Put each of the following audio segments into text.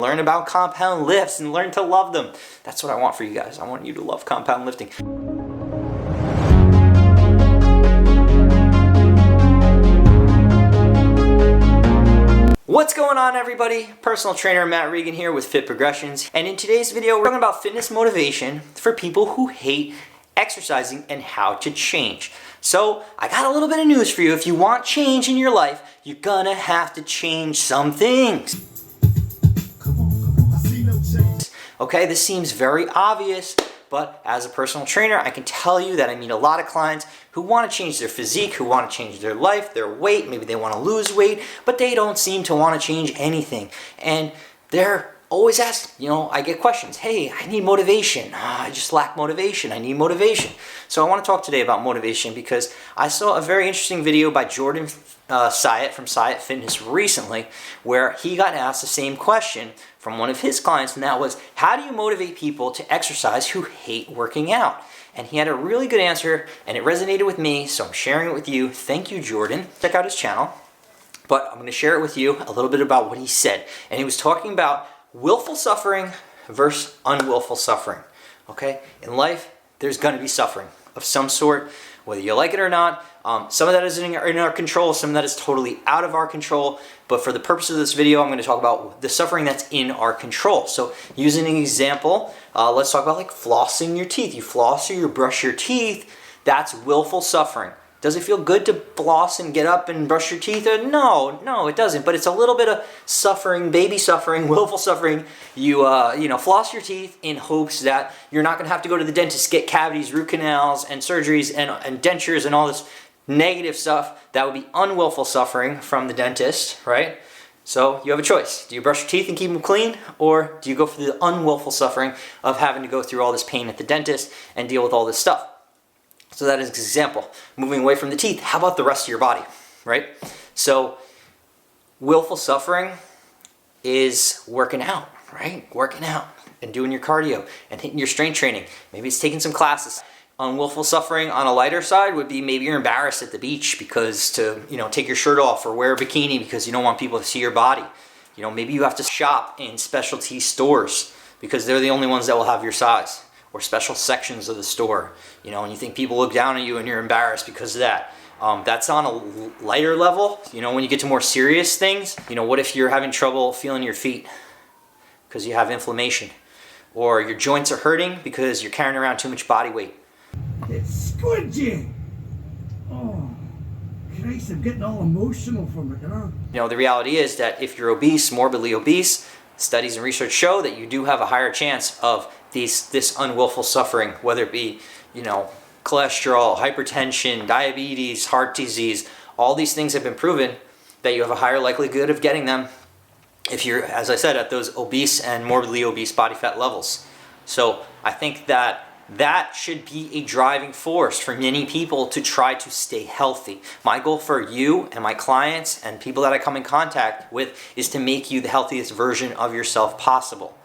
Learn about compound lifts and learn to love them. That's what I want for you guys. I want you to love compound lifting. What's going on, everybody? Personal trainer Matt Regan here with Fit Progressions, and in today's video we're talking about fitness motivation for people who hate exercising and how to change. So I got a little bit of news for you. If you want change in your life, you're gonna have to change some things. Okay, this seems very obvious, but as a personal trainer, I can tell you that I meet a lot of clients who want to change their physique, who want to change their life, their weight, maybe they want to lose weight, but they don't seem to want to change anything. And they're always asking, I get questions, hey, I need motivation. I just lack motivation. I need motivation. So I want to talk today about motivation because I saw a very interesting video by Jordan Syatt from Syatt Fitness recently, where he got asked the same question from one of his clients, and that was, how do you motivate people to exercise who hate working out? And he had a really good answer, and it resonated with me, so I'm sharing it with you. Thank you, Jordan. Check out his channel. But I'm going to share it with you a little bit about what he said. And he was talking about willful suffering versus unwillful suffering. Okay? In life, there's going to be suffering of some sort, whether you like it or not. Some of that is in our control, some of that is totally out of our control. But for the purpose of this video, I'm going to talk about the suffering that's in our control. So using an example, let's talk about like flossing your teeth. You floss or you brush your teeth, that's willful suffering. Does it feel good to floss and get up and brush your teeth? No, it doesn't. But it's a little bit of suffering, baby suffering, willful suffering. You floss your teeth in hopes that you're not going to have to go to the dentist, get cavities, root canals, and surgeries, and dentures, and all this negative stuff. That would be unwillful suffering from the dentist, right? So you have a choice. Do you brush your teeth and keep them clean? Or do you go for the unwillful suffering of having to go through all this pain at the dentist and deal with all this stuff? So that is an example. Moving away from the teeth, how about the rest of your body, right? So willful suffering is working out, right? Working out and doing your cardio and hitting your strength training. Maybe it's taking some classes. Unwillful suffering on a lighter side would be maybe you're embarrassed at the beach because to, take your shirt off or wear a bikini because you don't want people to see your body. Maybe you have to shop in specialty stores because they're the only ones that will have your size, or special sections of the store, and you think people look down at you and you're embarrassed because of that. That's on a lighter level. When you get to more serious things, what if you're having trouble feeling your feet because you have inflammation, or your joints are hurting because you're carrying around too much body weight? It's squidgy. Oh, Christ, I'm getting all emotional from it, The reality is that if you're obese, morbidly obese, studies and research show that you do have a higher chance of this unwillful suffering, whether it be, cholesterol, hypertension, diabetes, heart disease. All these things have been proven that you have a higher likelihood of getting them if you're, as I said, at those obese and morbidly obese body fat levels. So I think that should be a driving force for many people to try to stay healthy. My goal for you and my clients and people that I come in contact with is to make you the healthiest version of yourself possible.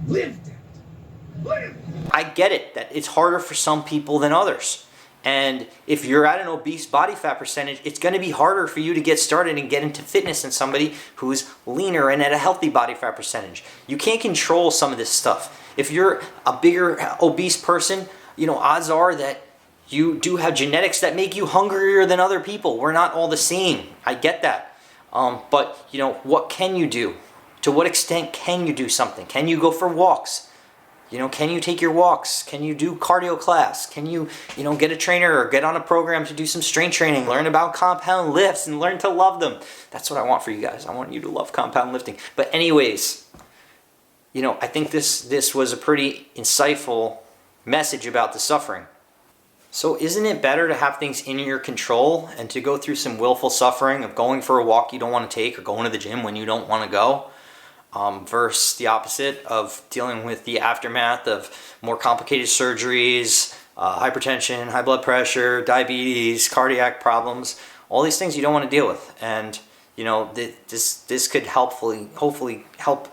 Live that. Live. I get it that it's harder for some people than others. And if you're at an obese body fat percentage, it's going to be harder for you to get started and get into fitness than somebody who's leaner and at a healthy body fat percentage. You can't control some of this stuff. If you're a bigger obese person, odds are that you do have genetics that make you hungrier than other people. We're not all the same. I get that. But what can you do? To what extent can you do something? Can you go for walks? Can you take your walks? Can you do cardio class? Can you, get a trainer or get on a program to do some strength training, learn about compound lifts and learn to love them? That's what I want for you guys. I want you to love compound lifting. But anyways, I think this was a pretty insightful message about the suffering. So isn't it better to have things in your control and to go through some willful suffering of going for a walk you don't want to take or going to the gym when you don't want to go? Versus the opposite of dealing with the aftermath of more complicated surgeries, hypertension, high blood pressure, diabetes, cardiac problems, all these things you don't want to deal with. And this could hopefully help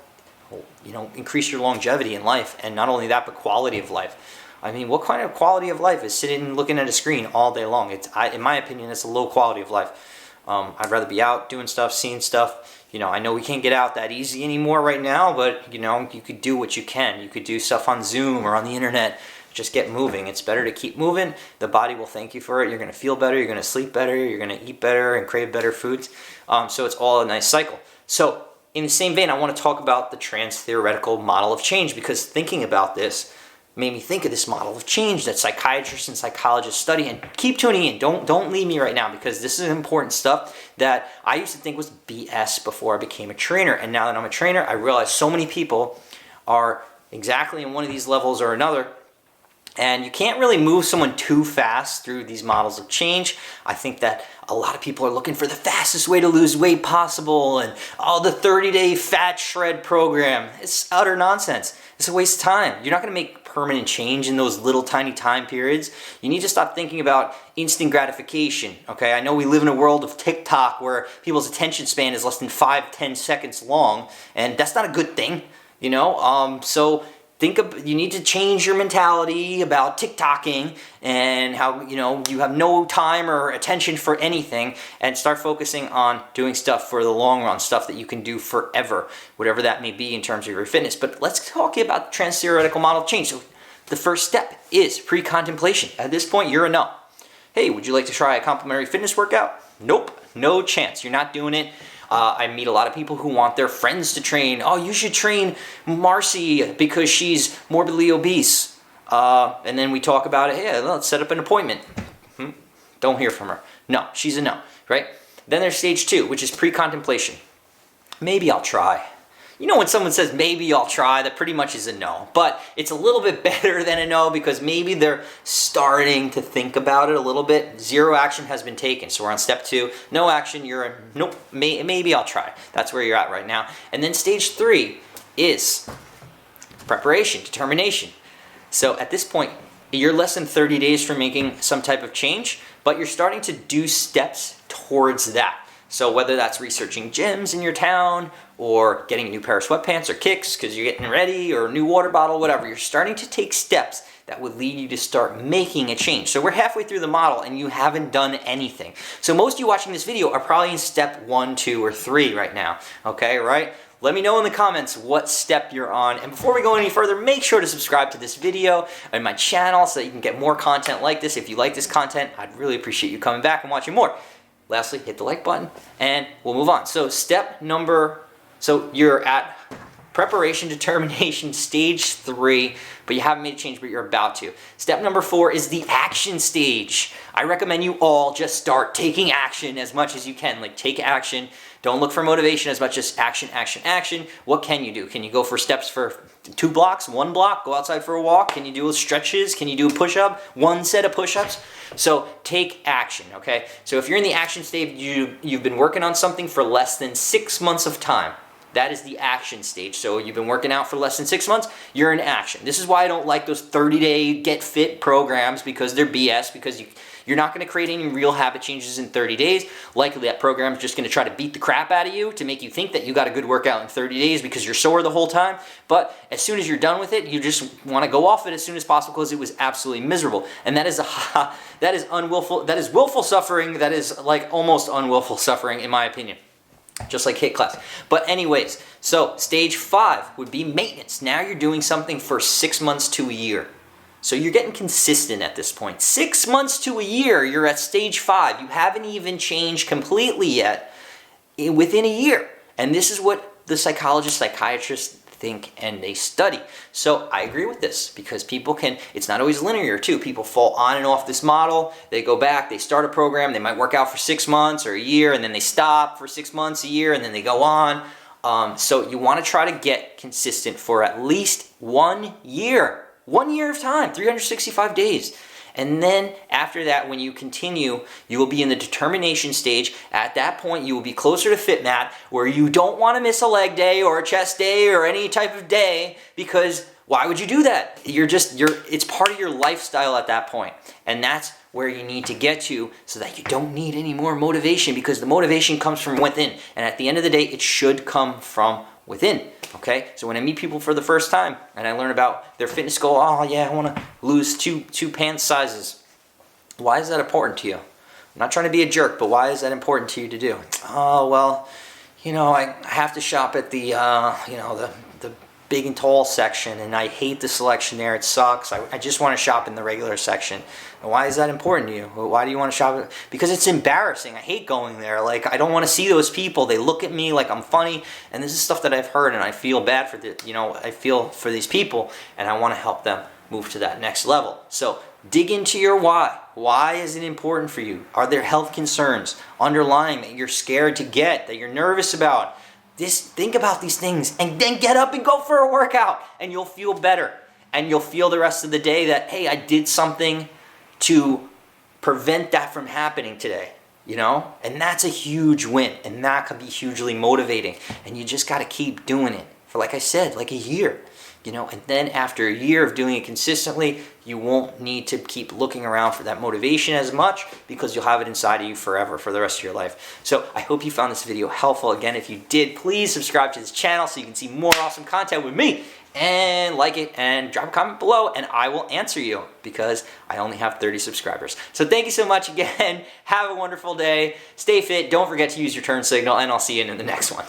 increase your longevity in life, and not only that, but quality of life. I mean, what kind of quality of life is sitting and looking at a screen all day long? In my opinion, it's a low quality of life. I'd rather be out doing stuff, seeing stuff, I know we can't get out that easy anymore right now, but you could do what you can. You could do stuff on Zoom or on the internet. Just get moving. It's better to keep moving. The body will thank you for it. You're going to feel better. You're going to sleep better. You're going to eat better and crave better foods. So it's all a nice cycle. So in the same vein, I want to talk about the trans-theoretical model of change, because thinking about this made me think of this model of change that psychiatrists and psychologists study. And keep tuning in. Don't leave me right now, because this is important stuff that I used to think was BS before I became a trainer. And now that I'm a trainer, I realize so many people are exactly in one of these levels or another. And you can't really move someone too fast through these models of change. I think that a lot of people are looking for the fastest way to lose weight possible and the 30-day fat shred program. It's utter nonsense. It's a waste of time. You're not going to make permanent change in those little tiny time periods. You need to stop thinking about instant gratification. Okay, I know we live in a world of TikTok where people's attention span is less than 5-10 seconds long, and that's not a good thing. So you need to change your mentality about TikToking and how you have no time or attention for anything, and start focusing on doing stuff for the long run, stuff that you can do forever, whatever that may be in terms of your fitness. But let's talk about the trans-theoretical model of change. So the first step is pre-contemplation. At this point, you're a no. Hey, would you like to try a complementary fitness workout? Nope, no chance. You're not doing it. I meet a lot of people who want their friends to train. Oh, you should train Marcy because she's morbidly obese. And then we talk about it. Hey, let's set up an appointment. Don't hear from her. No, she's a no, right? Then there's stage 2, which is pre-contemplation. Maybe I'll try. When someone says maybe I'll try, that pretty much is a no. But it's a little bit better than a no, because maybe they're starting to think about it a little bit. Zero action has been taken. So we're on step 2. No action, you're a nope, maybe I'll try. That's where you're at right now. And then stage 3 is preparation, determination. So at this point, you're less than 30 days from making some type of change, but you're starting to do steps towards that. So whether that's researching gyms in your town, or getting a new pair of sweatpants or kicks because you're getting ready, or a new water bottle, whatever, you're starting to take steps that would lead you to start making a change. So we're halfway through the model and you haven't done anything. So most of you watching this video are probably in step 1, 2, or 3 right now. Okay, right? Let me know in the comments what step you're on. And before we go any further, make sure to subscribe to this video and my channel so that you can get more content like this. If you like this content, I'd really appreciate you coming back and watching more. Lastly, hit the like button and we'll move on. So so you're at preparation, determination, stage 3, but you haven't made a change, but you're about to. Step number 4 is the action stage. I recommend you all just start taking action as much as you can. Like, take action. Don't look for motivation as much as action, action, action. What can you do? Can you go for steps for 2 blocks, 1 block? Go outside for a walk? Can you do stretches? Can you do a push-up? 1 set of push-ups? So take action, okay? So if you're in the action stage, you've been working on something for less than 6 months of time. That is the action stage. So you've been working out for less than 6 months, you're in action. This is why I don't like those 30-day get fit programs, because they're BS, because you're not going to create any real habit changes in 30 days. Likely that program is just going to try to beat the crap out of you to make you think that you got a good workout in 30 days because you're sore the whole time. But as soon as you're done with it, you just want to go off it as soon as possible because it was absolutely miserable. And that is willful suffering. That is like almost unwillful suffering, in my opinion. Just like HIIT class. But anyways, so stage 5 would be maintenance. Now you're doing something for 6 months to a year. So you're getting consistent at this point. 6 months to a year, you're at stage 5. You haven't even changed completely yet within a year. And this is what the psychologists, psychiatrists think and they study. So I agree with this, because it's not always linear too. People fall on and off this model. They go back, they start a program, they might work out for 6 months or a year, and then they stop for 6 months, a year, and then they go on. So you want to try to get consistent for at least 1 year. 1 year of time, 365 days. And then after that, when you continue, you will be in the determination stage. At that point, you will be closer to fit mat, where you don't want to miss a leg day or a chest day or any type of day, because why would you do that? It's part of your lifestyle at that point. And that's where you need to get to, so that you don't need any more motivation, because the motivation comes from within. And at the end of the day, it should come from within. Okay, so when I meet people for the first time and I learn about their fitness goal, oh yeah, I want to lose two pants sizes. Why is that important to you? I'm not trying to be a jerk, but why is that important to you to do? Oh, well, I have to shop at the the big and tall section, and I hate the selection there. It sucks. I just want to shop in the regular section. And why is that important to you? Why do you want to shop? Because it's embarrassing. I hate going there. Like, I don't want to see those people. They look at me like I'm funny, and this is stuff that I've heard, and I feel bad for I feel for these people, and I want to help them move to that next level. So dig into your why. Why is it important for you? Are there health concerns underlying that you're scared to get, that you're nervous about? Think about these things, and then get up and go for a workout, and you'll feel better. And you'll feel the rest of the day that, hey, I did something to prevent that from happening today, And that's a huge win, and that can be hugely motivating. And you just got to keep doing it for, like I said, like a year. And then after a year of doing it consistently, you won't need to keep looking around for that motivation as much, because you'll have it inside of you forever, for the rest of your life. So I hope you found this video helpful. Again, if you did, please subscribe to this channel so you can see more awesome content with me, and like it, and drop a comment below, and I will answer you, because I only have 30 subscribers. So thank you so much again. Have a wonderful day. Stay fit. Don't forget to use your turn signal, and I'll see you in the next one.